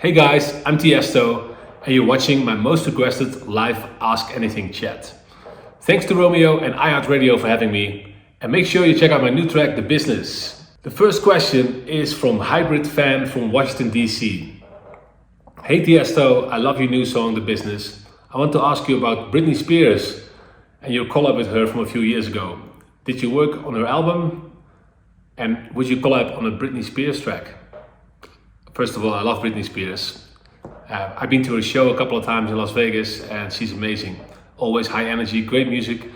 Hey guys, I'm Tiesto and you're watching my most requested live Ask Anything chat. Thanks to Romeo and iHeart Radio for having me, and make sure you check out my new track, The Business. The first question is from Hybrid Fan from Washington DC. Hey Tiesto, I love your new song, The Business. I want to ask you about Britney Spears and your collab with her from a few years ago. Did you work on her album? And would you collab on a Britney Spears track? First of all, I love Britney Spears. I've been to her show a couple of times in Las Vegas and she's amazing. Always high energy, great music.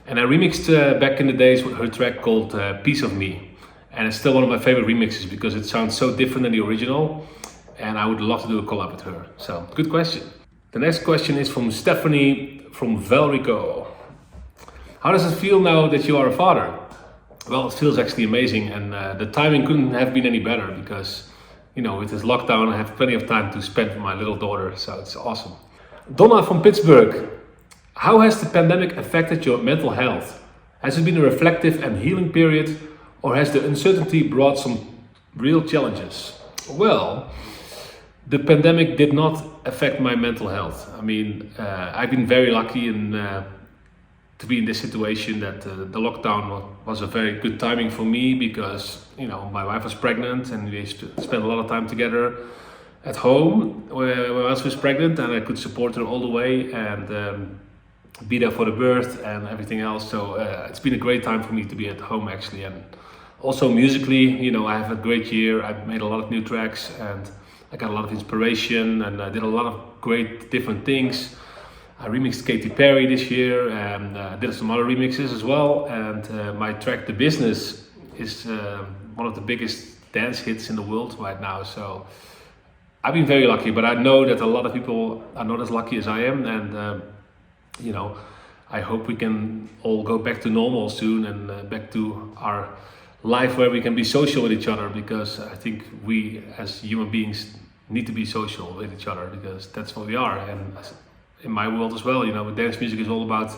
And I remixed back in the days with her track called Piece of Me. And it's still one of my favorite remixes because it sounds so different than the original. And I would love to do a collab with her. So, good question. The next question is from Stephanie from Valrico. How does it feel now that you are a father? Well, it feels actually amazing, and the timing couldn't have been any better because, you know, with this lockdown, I have plenty of time to spend with my little daughter, so it's awesome. Donna from Pittsburgh. How has the pandemic affected your mental health? Has it been a reflective and healing period, or has the uncertainty brought some real challenges? Well, the pandemic did not affect my mental health. I mean, I've been very lucky to be in this situation that the lockdown was a very good timing for me because, you know, my wife was pregnant and we spent a lot of time together at home where I was pregnant, and I could support her all the way and be there for the birth and everything else. So it's been a great time for me to be at home actually. And also musically, you know, I have a great year. I've made a lot of new tracks and I got a lot of inspiration, and I did a lot of great different things. I remixed Katy Perry this year and did some other remixes as well. And my track, The Business, is one of the biggest dance hits in the world right now. So I've been very lucky, but I know that a lot of people are not as lucky as I am. And, you know, I hope we can all go back to normal soon and back to our life where we can be social with each other, because I think we as human beings need to be social with each other because that's what we are. And in my world as well, you know, dance music is all about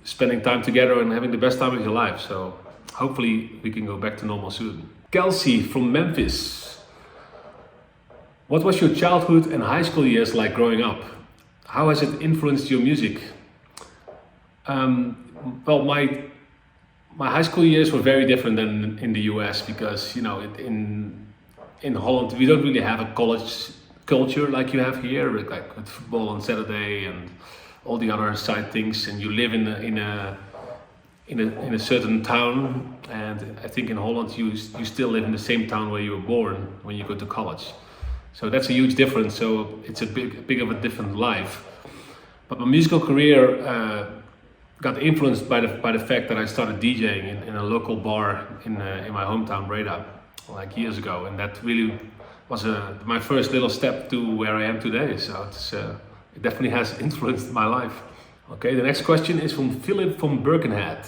spending time together and having the best time of your life. So hopefully we can go back to normal soon. Kelsey from Memphis. What was your childhood and high school years like growing up? How has it influenced your music? Well, my high school years were very different than in the US because, you know, in Holland we don't really have a college culture like you have here, like with football on Saturday and all the other side things, and you live in a certain town. And I think in Holland you still live in the same town where you were born when you go to college. So that's a huge difference. So it's a big of a different life. But my musical career got influenced by the fact that I started DJing in a local bar in my hometown Breda like years ago, and that really was my first little step to where I am today. So it definitely has influenced my life. Okay, the next question is from Philip from Birkenhead.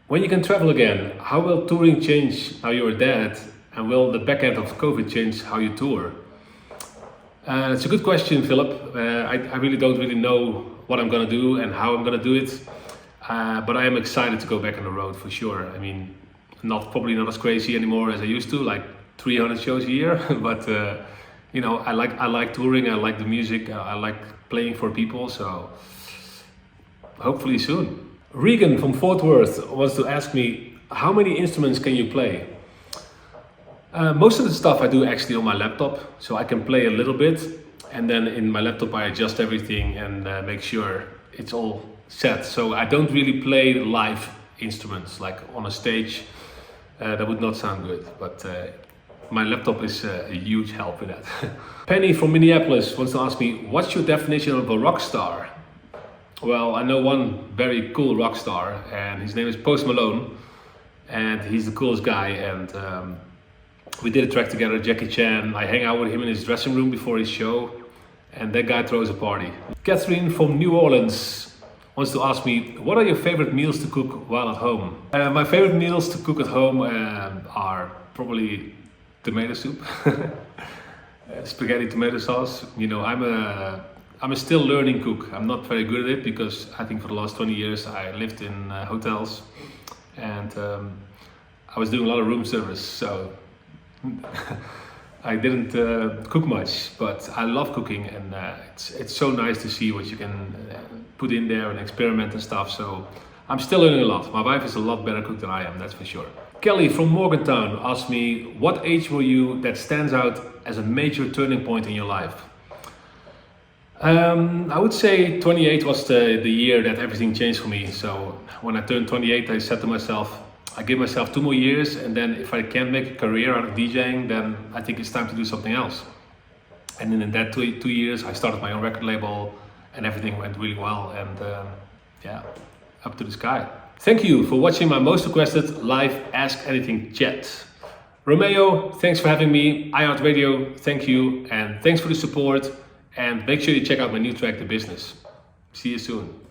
When you can travel again, how will touring change now you're a dad, and will the back end of COVID change how you tour? It's a good question, Philip. I really don't really know what I'm gonna do and how I'm gonna do it, but I am excited to go back on the road for sure. I mean, probably not as crazy anymore as I used to, like 300 shows a year, but you know, I like touring, I like the music, I like playing for people, so hopefully soon. Regan from Fort Worth wants to ask me, how many instruments can you play? Most of the stuff I do actually on my laptop, so I can play a little bit, and then in my laptop I adjust everything and make sure it's all set. So I don't really play live instruments like on a stage. That would not sound good, but my laptop is a huge help with that. Penny from Minneapolis wants to ask me, what's your definition of a rock star? Well, I know one very cool rock star, and his name is Post Malone, and he's the coolest guy. And we did a track together, Jackie Chan. I hang out with him in his dressing room before his show, and that guy throws a party. Catherine from New Orleans wants to ask me, what are your favorite meals to cook while at home? My favorite meals to cook at home are probably tomato soup, spaghetti tomato sauce. You know, I'm a still learning cook. I'm not very good at it because I think for the last 20 years I lived in hotels, and I was doing a lot of room service. So I didn't cook much, but I love cooking, and it's so nice to see what you can put in there and experiment and stuff. So I'm still learning a lot. My wife is a lot better cook than I am, that's for sure. Kelly from Morgantown asked me, what age were you that stands out as a major turning point in your life? I would say 28 was the year that everything changed for me. So when I turned 28, I said to myself, I give myself 2 more years, and then if I can't make a career out of DJing, then I think it's time to do something else. And then in that 2 years, I started my own record label, and everything went really well, and yeah, up to the sky. Thank you for watching my most requested live Ask Anything chat. Romeo, thanks for having me. iHeart Radio, thank you, and thanks for the support. And make sure you check out my new track, The Business. See you soon.